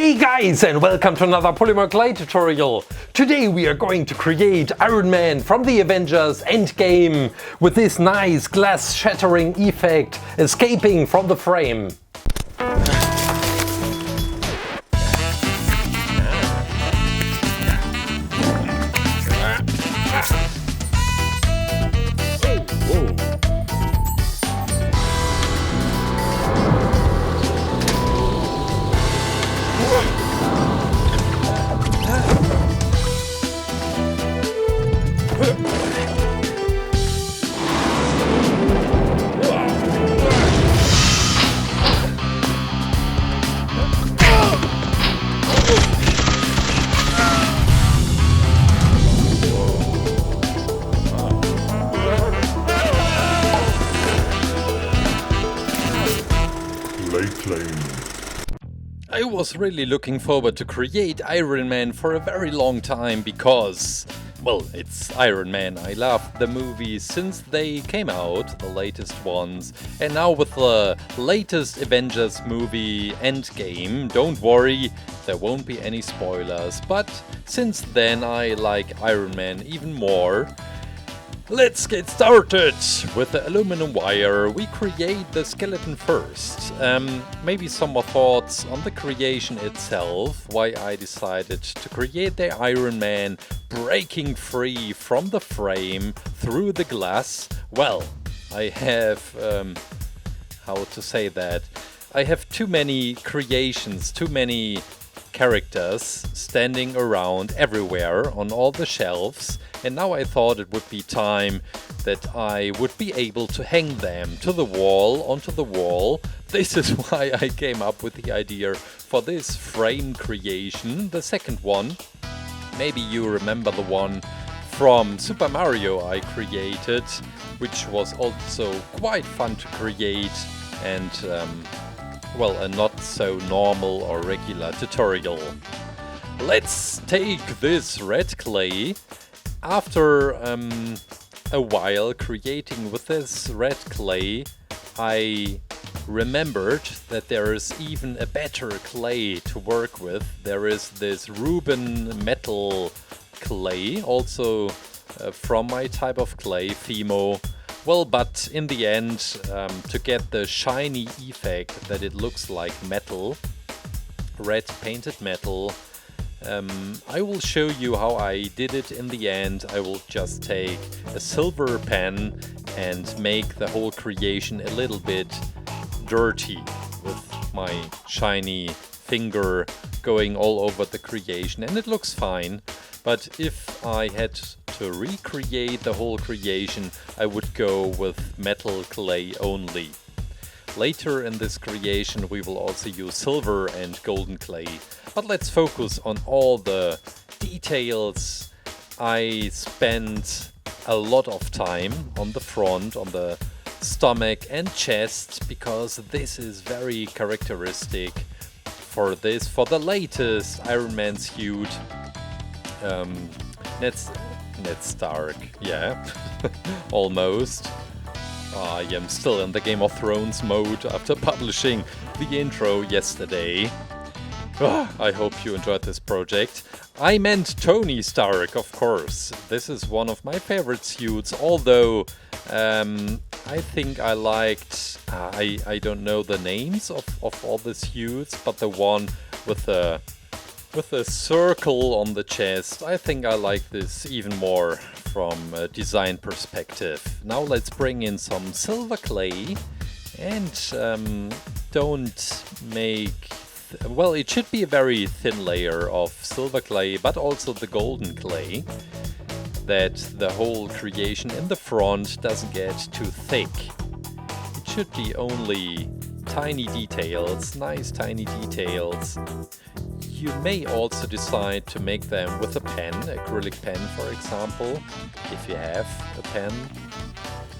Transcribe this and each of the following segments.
Hey guys, and welcome to another Polymer Clay tutorial. Today we are going to create Iron Man from the Avengers Endgame with this nice glass shattering effect escaping from the frame. I was really looking forward to create Iron Man for a very long time because, well, it's Iron Man. I loved the movies since they came out, the latest ones, and now with the latest Avengers Movie Endgame, don't worry, there won't be any spoilers, but since then I like Iron Man even more. Let's get started! With the aluminum wire, we create the skeleton first. Maybe some more thoughts on the creation itself, why I decided to create the Iron Man breaking free from the frame through the glass. Well, I have, how to say that? I have too many creations, too many characters standing around everywhere on all the shelves, and now I thought it would be time that I would be able to hang them to the wall, onto the wall. This is why I came up with the idea for this frame creation, the second one. Maybe you remember the one from Super Mario I created, which was also quite fun to create and well, a not so normal or regular tutorial. Let's take this red clay. After a while creating with this red clay, I remembered that there is even a better clay to work with. There is this Rubin metal clay, also from my type of clay, Fimo. Well, but in the end, to get the shiny effect that it looks like metal, red painted metal, I will show you how I did it in the end. I will just take a silver pen and make the whole creation a little bit dirty with my shiny finger going all over the creation, and it looks fine. But if I had to recreate the whole creation, I would go with metal clay only. Later in this creation we will also use silver and golden clay. But let's focus on all the details. I spent a lot of time on the front, on the stomach and chest, because this is very characteristic for the latest Iron Man suit. Ned Stark, yeah, almost. I am still in the Game of Thrones mode after publishing the intro yesterday. I hope you enjoyed this project. I meant Tony Stark, of course. This is one of my favorite suits, although I think I liked, I don't know the names of all the suits, but the one with a circle on the chest, I think I like this even more from a design perspective. Now let's bring in some silver clay and don't make... well, it should be a very thin layer of silver clay, but also the golden clay, that the whole creation in the front doesn't get too thick. It should be only tiny details, nice tiny details. You may also decide to make them with a pen, acrylic pen for example, if you have a pen,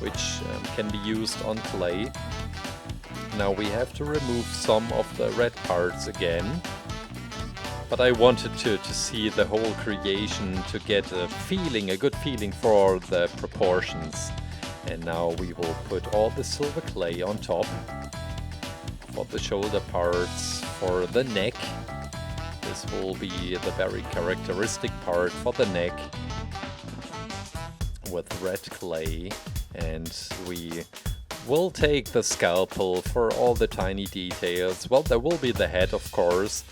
which can be used on clay. Now we have to remove some of the red parts again, but I wanted to see the whole creation to get a good feeling for the proportions. And now we will put all the silver clay on top for the shoulder parts, for the neck. This will be the very characteristic part for the neck with red clay, and we will take the scalpel for all the tiny details. Well, there will be the head, of course,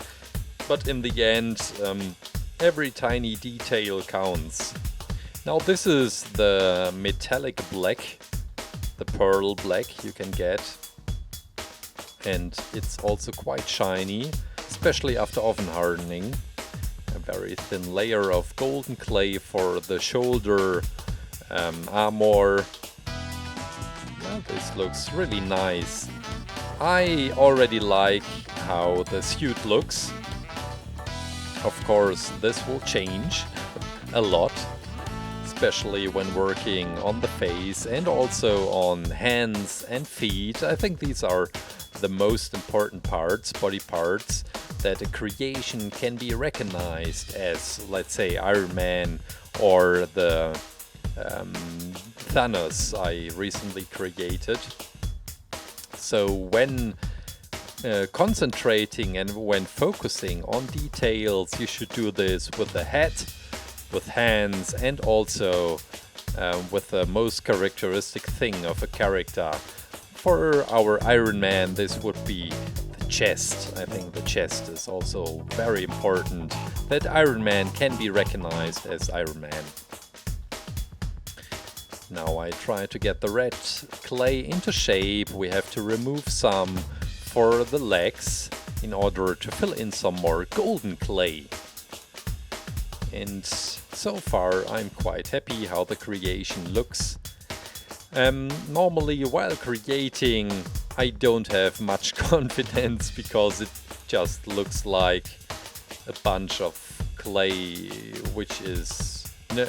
but in the end, every tiny detail counts. Now this is the metallic black, the pearl black you can get, and it's also quite shiny, especially after oven hardening. A very thin layer of golden clay for the shoulder armor. Yeah, this looks really nice. I already like how the suit looks. Of course, this will change a lot, especially when working on the face and also on hands and feet. I think these are the most important parts, body parts, that a creation can be recognized as, let's say, Iron Man or the Thanos I recently created. So when concentrating and when focusing on details, you should do this with the head, with hands, and also with the most characteristic thing of a character. For our Iron Man, this would be the chest. I think the chest is also very important, that Iron Man can be recognized as Iron Man. Now I try to get the red clay into shape. We have to remove some for the legs in order to fill in some more golden clay. And so far I'm quite happy how the creation looks. Normally while creating I don't have much confidence because it just looks like a bunch of clay which is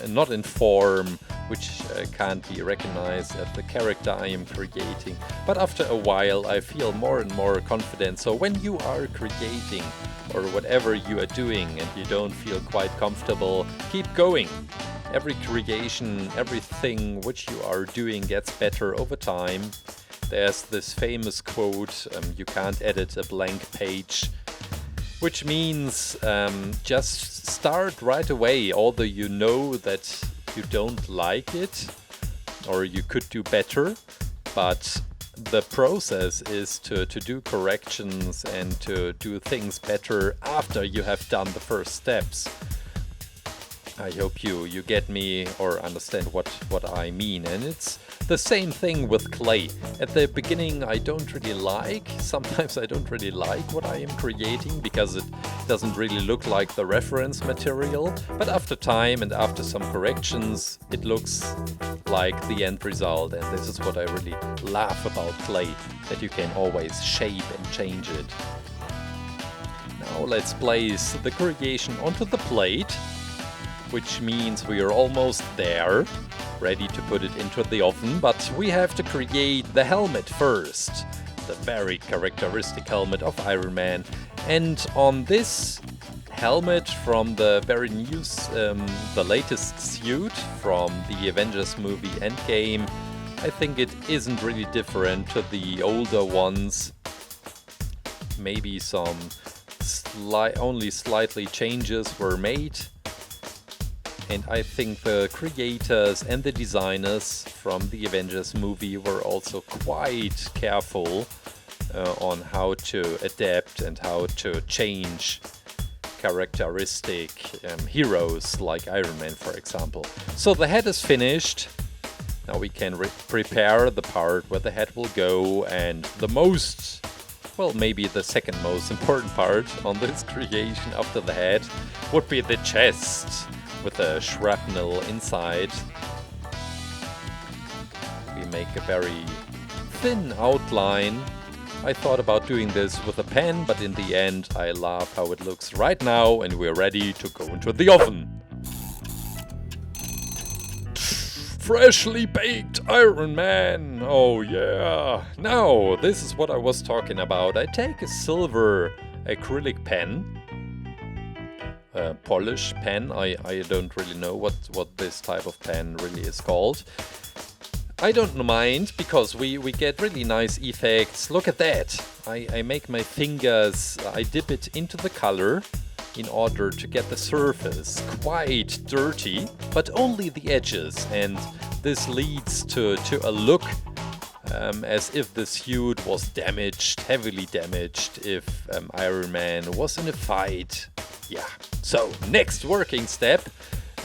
not in form, which can't be recognized as the character I am creating. But after a while I feel more and more confident. So when you are creating or whatever you are doing and you don't feel quite comfortable, keep going. Every creation, everything which you are doing gets better over time. There's this famous quote, you can't edit a blank page, which means just start right away, although you know that you don't like it or you could do better, but the process is to do corrections and to do things better after you have done the first steps. I hope you get me or understand what I mean. And it's the same thing with clay. At the beginning I don't really like, sometimes I don't really like what I am creating because it doesn't really look like the reference material. But after time and after some corrections, it looks like the end result. And this is what I really love about clay, that you can always shape and change it. Now let's place the creation onto the plate, which means we are almost there, ready to put it into the oven, but we have to create the helmet first, the very characteristic helmet of Iron Man. And on this helmet from the very new, the latest suit from the Avengers Movie Endgame, I think it isn't really different to the older ones. Maybe some only slightly changes were made. And I think the creators and the designers from the Avengers movie were also quite careful on how to adapt and how to change characteristic heroes like Iron Man, for example. So the head is finished. Now we can prepare the part where the head will go, and the most, well, maybe the second most important part on this creation after the head would be the chest, with a shrapnel inside. We make a very thin outline. I thought about doing this with a pen, but in the end I love how it looks right now, and we're ready to go into the oven. Freshly baked Iron Man! Oh yeah! Now, this is what I was talking about. I take a silver acrylic pen, polish pen. I don't really know what this type of pen really is called. I don't mind because we get really nice effects. Look at that. I make my fingers, I dip it into the color in order to get the surface quite dirty, but only the edges, and this leads to a look as if the suit was damaged, heavily damaged, if Iron Man was in a fight. Yeah, so next working step.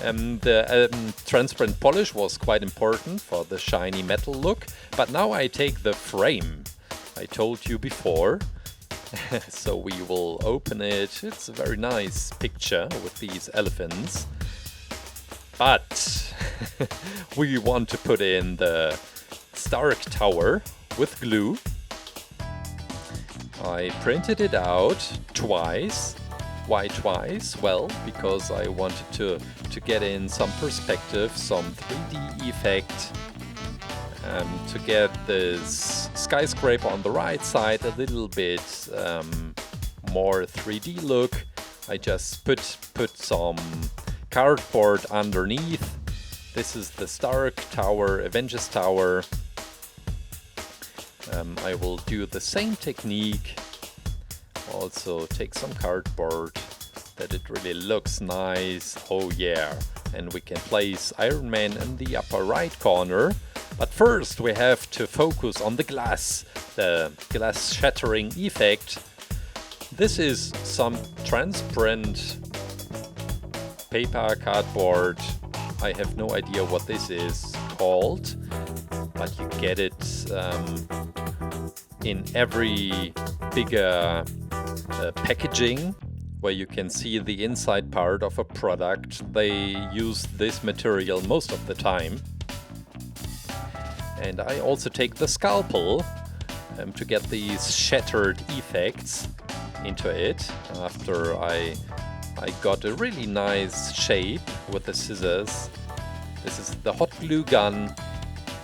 The transparent polish was quite important for the shiny metal look, but now I take the frame I told you before. So we will open it. It's a very nice picture with these elephants. But we want to put in the Stark Tower with glue. I printed it out twice. Why twice? Well, because I wanted to get in some perspective, some 3D effect, to get this skyscraper on the right side a little bit more 3D look. I just put some cardboard underneath. This is the Stark Tower, Avengers Tower. I will do the same technique. Also take some cardboard that it really looks nice. Oh yeah, and we can place Iron Man in the upper right corner. But first we have to focus on the glass shattering effect. This is some transparent paper, cardboard. I have no idea what this is called, but you get it in every bigger packaging where you can see the inside part of a product. They use this material most of the time. And I also take the scalpel to get these shattered effects into it. After I got a really nice shape with the scissors. This is the hot glue gun,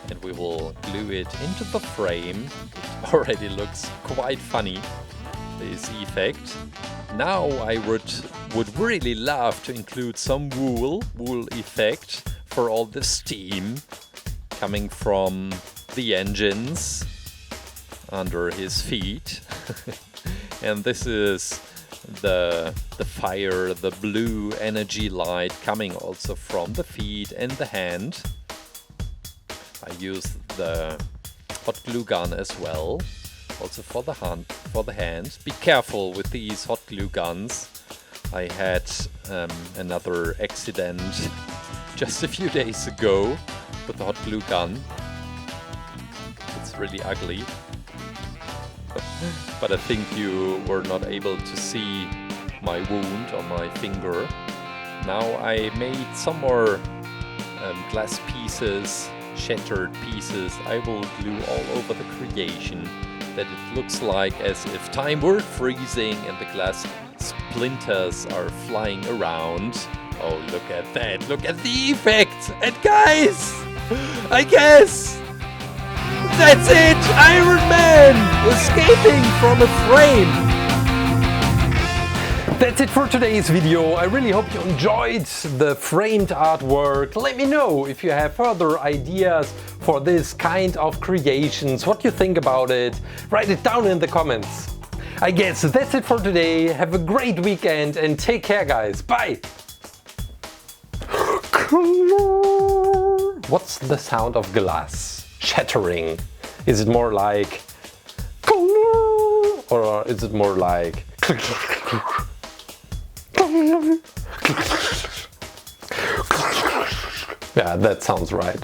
and we will glue it into the frame. It already looks quite funny, this effect. Now I would really love to include some wool effect for all the steam coming from the engines under his feet. And this is the fire, the blue energy light coming also from the feet and the hand. I use the hot glue gun as well, also for the hands. Be careful with these hot glue guns. I had another accident just a few days ago with the hot glue gun. It's really ugly. But I think you were not able to see my wound on my finger. Now I made some more glass pieces, shattered pieces. I will glue all over the creation, that it looks like as if time were freezing and the glass splinters are flying around. Oh, look at that, look at the effect! And guys, I guess that's it! Iron Man escaping from a frame! That's it for today's video. I really hope you enjoyed the framed artwork. Let me know if you have further ideas for this kind of creations, what you think about it. Write it down in the comments. I guess that's it for today. Have a great weekend and take care, guys. Bye! What's the sound of glass shattering? Is it more like or is it more like yeah, that sounds right.